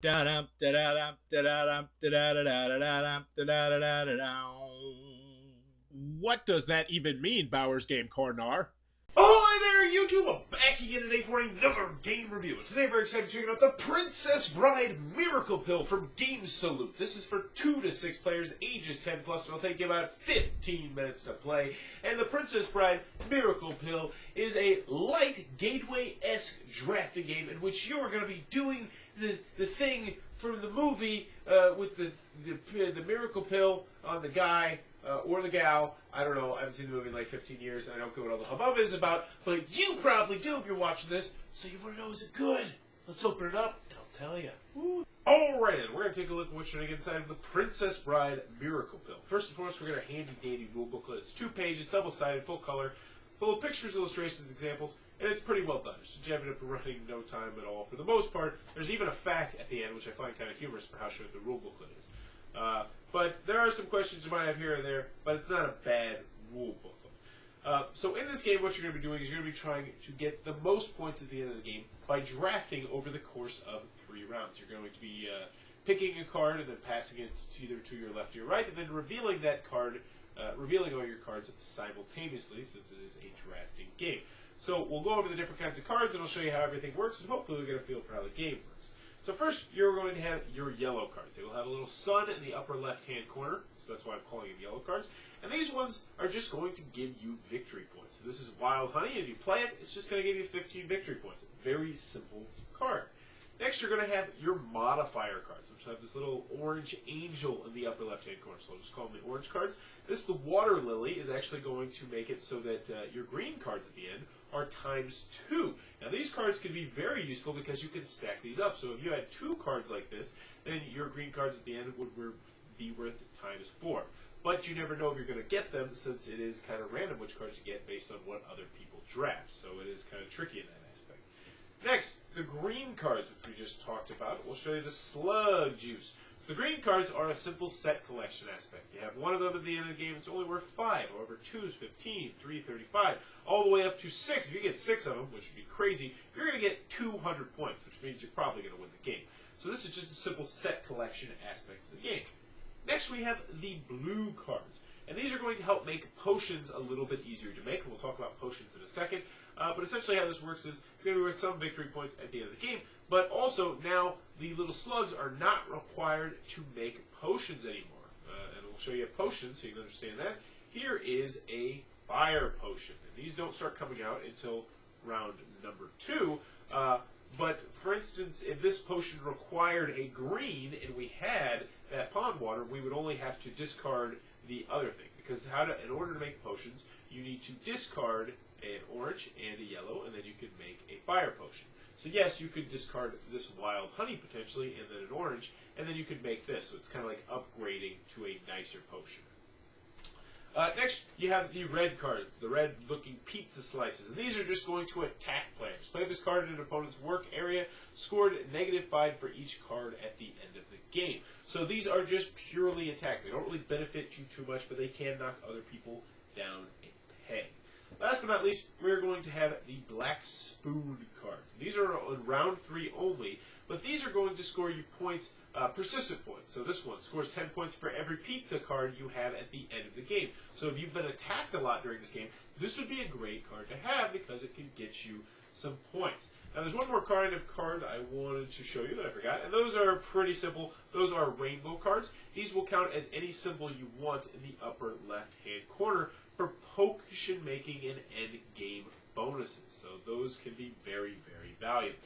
Da-dum, da-da-dum, da-da-dum, da-da-da-da-da-dum, da-da-da-da-da-dum. What does that even mean, Bowers Game Corner? Oh, hi there, YouTube! I'm back again today for another game review. And today, I'm very excited to check out the Princess Bride Miracle Pill from Game Salute. This is for 2 to 6 players, ages 10 plus. It'll take you about 15 minutes to play. And the Princess Bride Miracle Pill is a light gateway-esque drafting game in which you are going to be doing the thing from the movie with the Miracle Pill on the guy. Or the gal. I don't know. I haven't seen the movie in like 15 years, and I don't know what all the hubbub is about. But you probably do if you're watching this. So you want to know, is it good? Let's open it up, and I'll tell you. Alright, then. We're going to take a look at what's going to get inside of the Princess Bride Miracle Pill. First and foremost, we're going to handy-dandy rule booklet. It's 2 pages, double-sided, full color, full of pictures, illustrations, examples, and it's pretty well done. It should jam it up running in no time at all. For the most part, there's even a fact at the end, which I find kind of humorous for how short the rule booklet is. But there are some questions you might have here and there, but it's not a bad rule booklet. So in this game, what you're going to be doing is you're going to be trying to get the most points at the end of the game by drafting over the course of 3 rounds. You're going to be picking a card and then passing it either to your left or your right, and then revealing that card, revealing all your cards simultaneously, since it is a drafting game. So we'll go over the different kinds of cards, and I'll show you how everything works, and hopefully we'll get a feel for how the game works. So first, you're going to have your yellow cards. They will have a little sun in the upper left-hand corner, so that's why I'm calling them yellow cards. And these ones are just going to give you victory points. So this is Wild Honey, and if you play it, it's just going to give you 15 victory points. Very simple card. Next, you're going to have your modifier cards, which have this little orange angel in the upper left-hand corner. So I'll just call them the orange cards. The water lily, is actually going to make it so that your green cards at the end are ×2. Now, these cards can be very useful because you can stack these up. So if you had 2 cards like this, then your green cards at the end would be worth ×4. But you never know if you're going to get them, since it is kind of random which cards you get based on what other people draft. So it is kind of tricky in that aspect. Next, the green cards, which we just talked about. We'll show you the slug juice. So the green cards are a simple set collection aspect. You have one of them at the end of the game, it's only worth 5. However, 2 is 15, 3, 35, all the way up to 6. If you get 6 of them, which would be crazy, you're going to get 200 points, which means you're probably going to win the game. So this is just a simple set collection aspect of the game. Next, we have the blue cards. And these are going to help make potions a little bit easier to make. We'll talk about potions in a second. But essentially how this works is it's going to be worth some victory points at the end of the game. But also, now, the little slugs are not required to make potions anymore. And we'll show you a potion so you can understand that. Here is a fire potion. And these don't start coming out until round number 2. But, for instance, if this potion required a green and we had that pond water, we would only have to discard the other thing. Because in order to make potions, you need to discard an orange and a yellow, and then you could make a fire potion. So yes, you could discard this wild honey potentially, and then an orange, and then you could make this. So it's kind of like upgrading to a nicer potion. Next, you have the red cards, the red-looking pizza slices. And these are just going to attack players. Play this card in an opponent's work area, scored -5 for each card at the end of the game. So these are just purely attack. They don't really benefit you too much, but they can knock other people down a peg. Last but not least, we're going to have the Black Spoon cards. These are on round 3 only, but these are going to score you points, persistent points. So this one scores 10 points for every pizza card you have at the end of the game. So if you've been attacked a lot during this game, this would be a great card to have because it can get you some points. Now there's one more kind of card I wanted to show you that I forgot, and those are pretty simple. Those are rainbow cards. These will count as any symbol you want in the upper left-hand corner for potion making and end game bonuses. So those can be very, very valuable.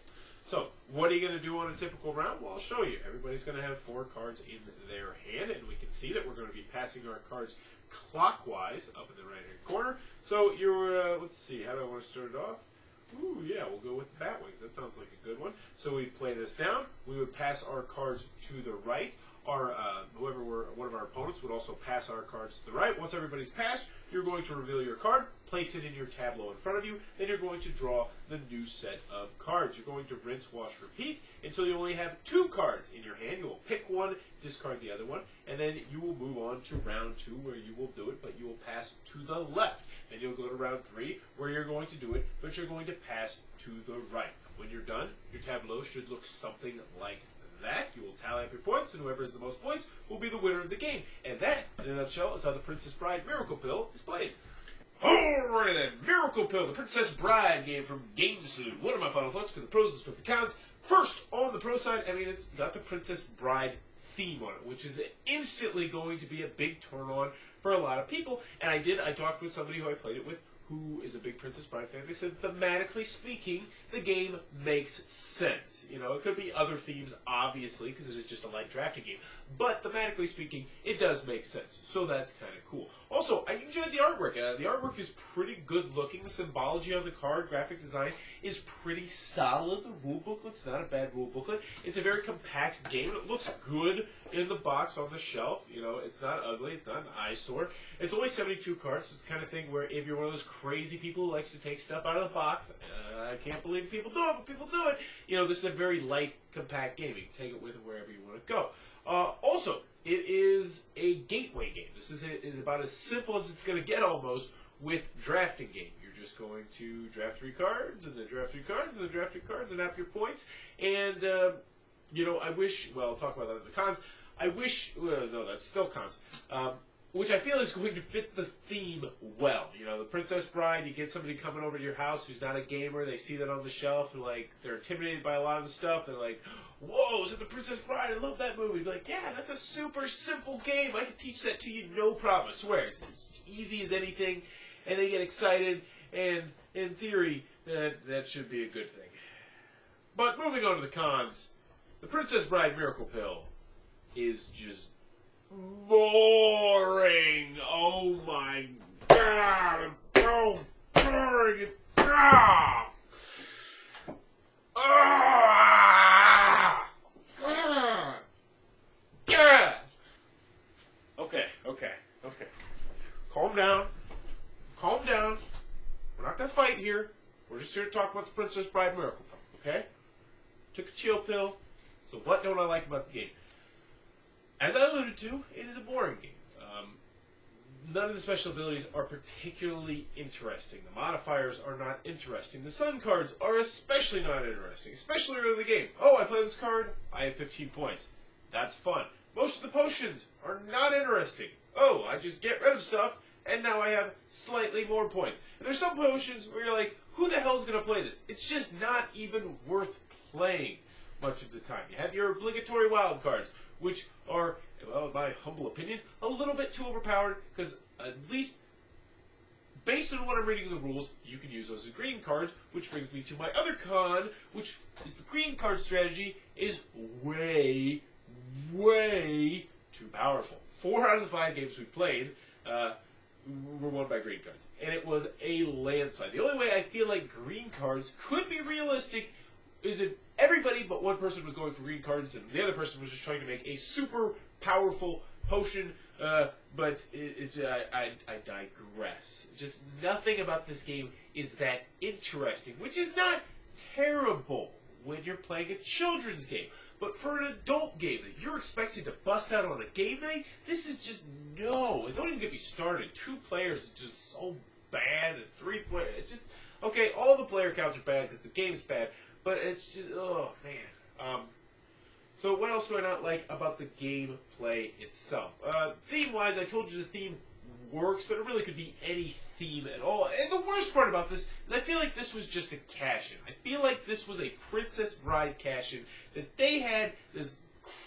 So what are you going to do on a typical round? Well, I'll show you. Everybody's going to have 4 cards in their hand, and we can see that we're going to be passing our cards clockwise up in the right-hand corner. So you're, let's see, how do I want to start it off? Ooh, yeah, we'll go with the bat wings. That sounds like a good one. So we play this down. We would pass our cards to the right. One of our opponents would also pass our cards to the right. Once everybody's passed, you're going to reveal your card, place it in your tableau in front of you, then you're going to draw the new set of cards. You're going to rinse, wash, repeat until you only have 2 cards in your hand. You will pick one, discard the other one, and then you will move on to round 2 where you will do it, but you will pass to the left. Then you'll go to round 3 where you're going to do it, but you're going to pass to the right. When you're done, your tableau should look something like that, you will tally up your points, and whoever has the most points will be the winner of the game. And that, in a nutshell, is how the Princess Bride Miracle Pill is played. Alright then, Miracle Pill, the Princess Bride game from GameSolute. What are my final thoughts? Because the pros, let's go with the cons. First, on the pro side, I mean, it's got the Princess Bride theme on it, which is instantly going to be a big turn on for a lot of people. And I talked with somebody who I played it with, who is a big Princess Bride fan. They said, thematically speaking, the game makes sense. You know, it could be other themes, obviously, because it is just a light drafting game. But thematically speaking, it does make sense. So that's kind of cool. Also, I enjoyed the artwork. The artwork is pretty good looking. The symbology on the card, graphic design, is pretty solid. The rule booklet's not a bad rule booklet. It's a very compact game. It looks good in the box on the shelf. You know, it's not ugly. It's not an eyesore. It's only 72 cards. So it's the kind of thing where if you're one of those crazy people who likes to take stuff out of the box, I can't believe people do it, but people do it. You know, this is a very light, compact game. You can take it with wherever you want to go. Also, it is a gateway game. This is about as simple as it's going to get almost with drafting game. You're just going to draft 3 cards, and then draft 3 cards, and then draft 3 cards, and up your points. And, you know, I wish, well, I'll talk about that in the cons. I wish, well, no, that's still cons. Which I feel is going to fit the theme well. You know, the Princess Bride, you get somebody coming over to your house who's not a gamer, they see that on the shelf, and like, they're intimidated by a lot of the stuff, they're like, whoa, is it the Princess Bride? I love that movie. You'd be like, yeah, that's a super simple game. I can teach that to you, no problem. I swear, it's easy as anything, and they get excited, and in theory, that should be a good thing. But moving on to the cons, the Princess Bride Miracle Pill is just boring. Oh my god, it's so boring. Ah! Ah! Ah! God! Okay. Calm down. We're not gonna fight here. We're just here to talk about the Princess Bride Miracle Pill, okay? Took a chill pill. So what don't I like about the game? As I alluded to, it is a boring game. None of the special abilities are particularly interesting. The modifiers are not interesting. The sun cards are especially not interesting, especially early in the game. Oh, I play this card, I have 15 points. That's fun. Most of the potions are not interesting. Oh, I just get rid of stuff, and now I have slightly more points. And there's some potions where you're like, who the hell's going to play this? It's just not even worth playing much of the time. You have your obligatory wild cards, which are, well, in my humble opinion, a little bit too overpowered, because at least based on what I'm reading in the rules, you can use those as green cards, which brings me to my other con, which is the green card strategy is way too powerful. 4 out of the 5 games we played were won by green cards, and it was a landslide. The only way I feel like green cards could be realistic is if everybody but one person was going for green cards, and the other person was just trying to make a super powerful potion. But I digress. Just nothing about this game is that interesting, which is not terrible when you're playing a children's game. But for an adult game that you're expected to bust out on a game night, this is just no. Don't even get me started. 2 players is just so bad, and 3 players, it's just okay. All the player counts are bad because the game's bad. But it's just, oh, man. So what else do I not like about the gameplay itself? Theme-wise, I told you the theme works, but it really could be any theme at all. And the worst part about this is I feel like this was just a cash-in. I feel like this was a Princess Bride cash-in, that they had this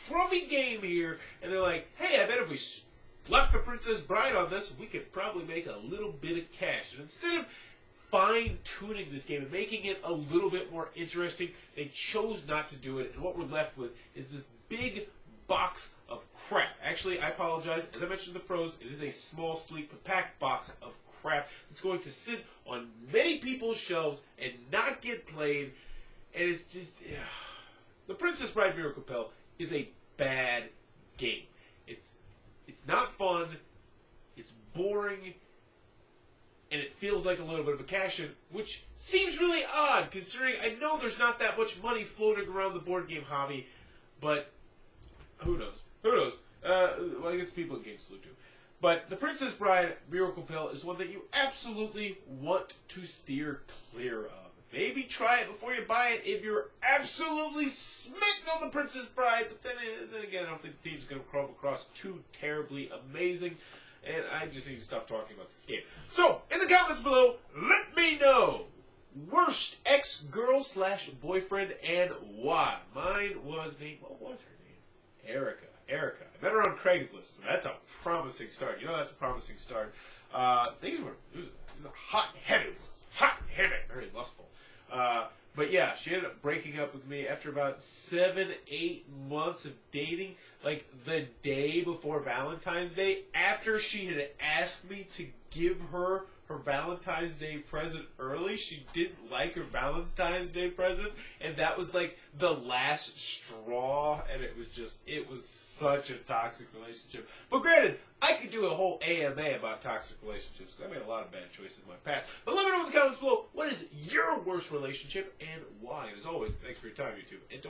crummy game here, and they're like, hey, I bet if we slapped the Princess Bride on this, we could probably make a little bit of cash. And instead of fine-tuning this game and making it a little bit more interesting, they chose not to do it, and what we're left with is this big box of crap. Actually, I apologize. As I mentioned in the pros, it is a small, sleek, compact box of crap that's going to sit on many people's shelves and not get played, and it's just... The Princess Bride Miracle Pill is a bad game. It's not fun, it's boring, and it feels like a little bit of a cash-in, which seems really odd, considering I know there's not that much money floating around the board game hobby, but who knows? Well, I guess people in GameSolute do. But the Princess Bride Miracle Pill is one that you absolutely want to steer clear of. maybe try it before you buy it if you're absolutely smitten on the Princess Bride. But then again, I don't think the theme's going to come across too terribly amazing. And I just need to stop talking about this game. So, in the comments below, let me know. Worst ex-girl/boyfriend and why. Mine was named, what was her name? Erica. I met her on Craigslist. So that's a promising start. You know that's a promising start. It was a hot-headed, very lustful. But yeah, she ended up breaking up with me after about 7-8 months of dating, like the day before Valentine's Day, after she had asked me to give her Valentine's Day present early. She didn't like her Valentine's Day present, and that was like the last straw, and it was such a toxic relationship. But granted, I could do a whole AMA about toxic relationships, because I made a lot of bad choices in my past. But let me know in the comments below, what is your worst relationship and why? And as always, thanks for your time, YouTube. And don't